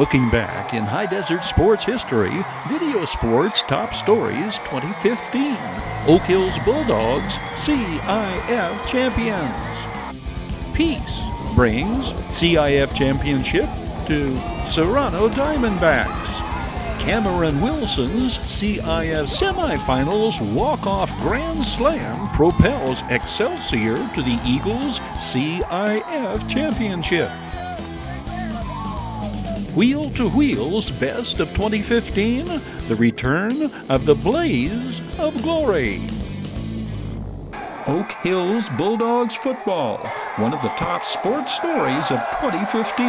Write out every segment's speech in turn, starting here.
Looking back in High Desert sports history, Video Sports Top Stories 2015. Oak Hills Bulldogs CIF Champions. Peace brings CIF Championship to Serrano Diamondbacks. Cameron Wilson's CIF semifinals walk-off grand slam propels Excelsior to the Eagles CIF Championship. Wheel to Wheels Best of 2015, the return of the Blaze of Glory. Oak Hills Bulldogs football, one of the top sports stories of 2015.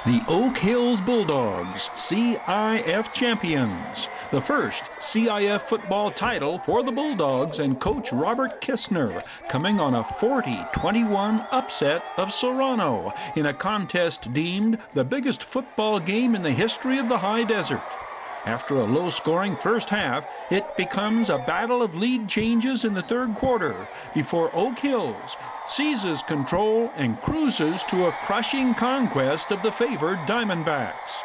The Oak Hills Bulldogs CIF Champions, the first CIF football title for the Bulldogs and Coach Robert Kistner, coming on a 40-21 upset of Serrano in a contest deemed the biggest football game in the history of the High Desert. After a low-scoring first half, it becomes a battle of lead changes in the third quarter before Oak Hills seizes control and cruises to a crushing conquest of the favored Diamondbacks.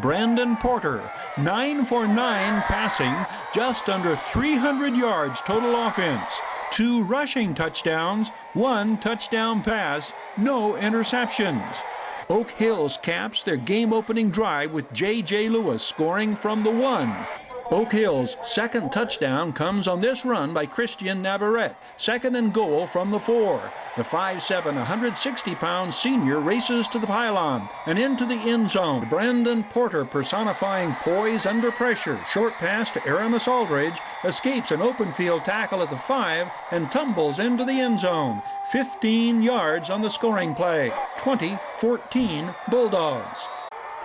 Brandon Porter, 9 for 9 passing, just under 300 yards total offense, 2 rushing touchdowns, 1 touchdown pass, no interceptions. Oak Hills caps their game-opening drive with J.J. Lewis scoring from the 1. Oak Hills' second touchdown comes on this run by Christian Navarrete, second and goal from the 4. The 5'7", 160-pound senior races to the pylon and into the end zone. Brandon Porter, personifying poise under pressure, short pass to Aramis Aldridge, escapes an open field tackle at the 5 and tumbles into the end zone. 15 yards on the scoring play. 20-14 Bulldogs.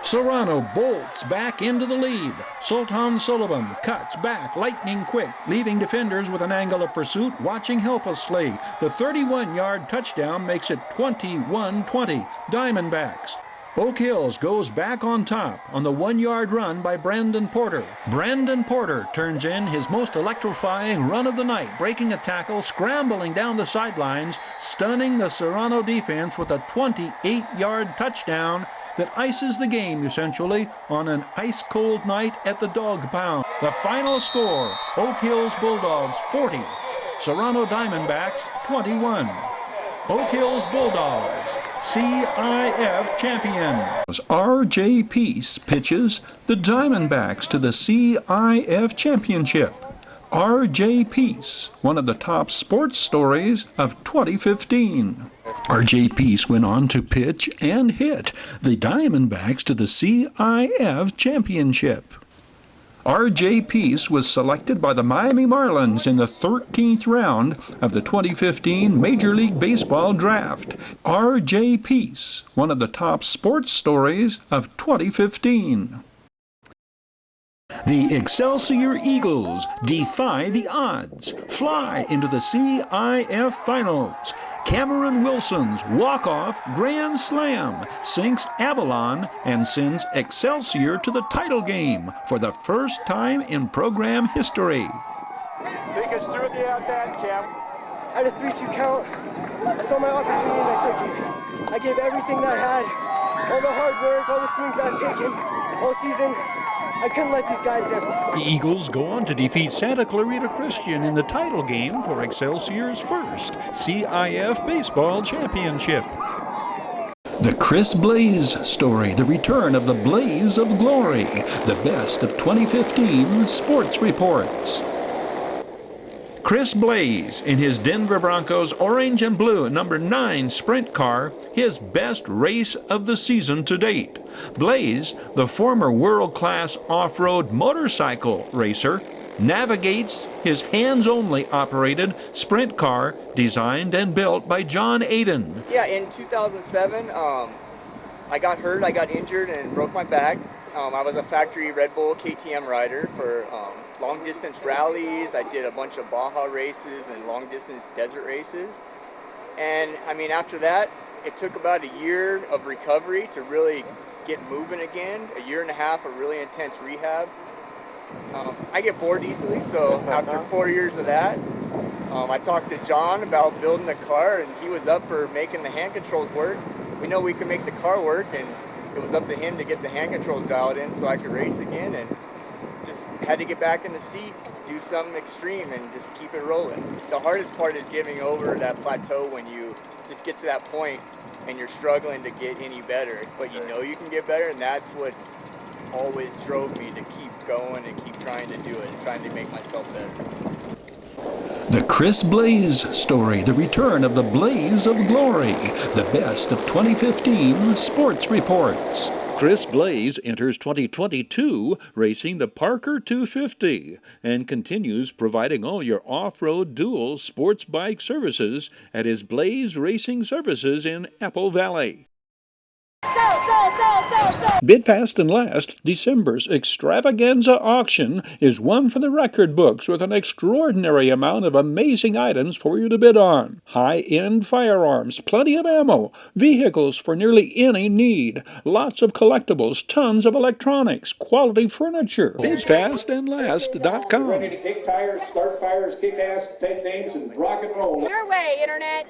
Serrano bolts back into the lead. Sultan Sullivan cuts back lightning quick, leaving defenders with an angle of pursuit watching helplessly. The 31-yard touchdown makes it 21-20 Diamondbacks. Oak Hills goes back on top on the 1-yard run by Brandon Porter. Brandon Porter turns in his most electrifying run of the night, breaking a tackle, scrambling down the sidelines, stunning the Serrano defense with a 28-yard touchdown that ices the game essentially on an ice-cold night at the Dog Pound. The final score, Oak Hills Bulldogs 40, Serrano Diamondbacks 21. Oak Hills Bulldogs, CIF champions. R.J. Peace pitches the Diamondbacks to the CIF championship. R.J. Peace, one of the top sports stories of 2015. R.J. Peace went on to pitch and hit the Diamondbacks to the CIF championship. R.J. Peace was selected by the Miami Marlins in the 13th round of the 2015 Major League Baseball draft. R.J. Peace, one of the top sports stories of 2015. The Excelsior Eagles defy the odds, fly into the CIF Finals. Cameron Wilson's walk-off grand slam sinks Avalon and sends Excelsior to the title game for the first time in program history. Take us through the at-bat, Cam. I had a 3-2 count. I saw my opportunity and I took it. I gave everything that I had, all the hard work, all the swings that I've taken all season. I couldn't let these guys down. The Eagles go on to defeat Santa Clarita Christian in the title game for Excelsior's first CIF baseball championship. The Chris Blais story, the return of the Blaze of Glory, the best of 2015 sports reports. Chris Blais, in his Denver Broncos orange and blue number 9 sprint car, his best race of the season to date. Blais, the former world-class off-road motorcycle racer, navigates his hands-only operated sprint car designed and built by John Aiden. Yeah, in 2007, I got hurt, I got injured and broke my back. I was a factory Red Bull KTM rider for long distance rallies. I did a bunch of Baja races and long distance desert races. And I mean, after that, it took about a year of recovery to really get moving again, a year and a half of really intense rehab. I get bored easily, so after 4 years of that, I talked to John about building a car, and he was up for making the hand controls work. We know we can make the car work, and it was up to him to get the hand controls dialed in so I could race again, and just had to get back in the seat, do something extreme, and just keep it rolling. The hardest part is giving over that plateau when you just get to that point and you're struggling to get any better, but you know you can get better, and that's what's always drove me to keep going and keep trying to do it, trying to make myself better. The Chris Blais story, the return of the blaze of glory, the best of 2015 sports reports. Chris Blais enters 2022 racing the Parker 250 and continues providing all your off-road dual sports bike services at his Blais Racing Services in Apple Valley. Bid fast and last, December's Extravaganza auction is one for the record books with an extraordinary amount of amazing items for you to bid on. High-end firearms, plenty of ammo, vehicles for nearly any need, lots of collectibles, tons of electronics, quality furniture. Bidfastandlast.com. Ready to kick tires, start fires, kick ass, take names, and rock and roll. Your way, Internet.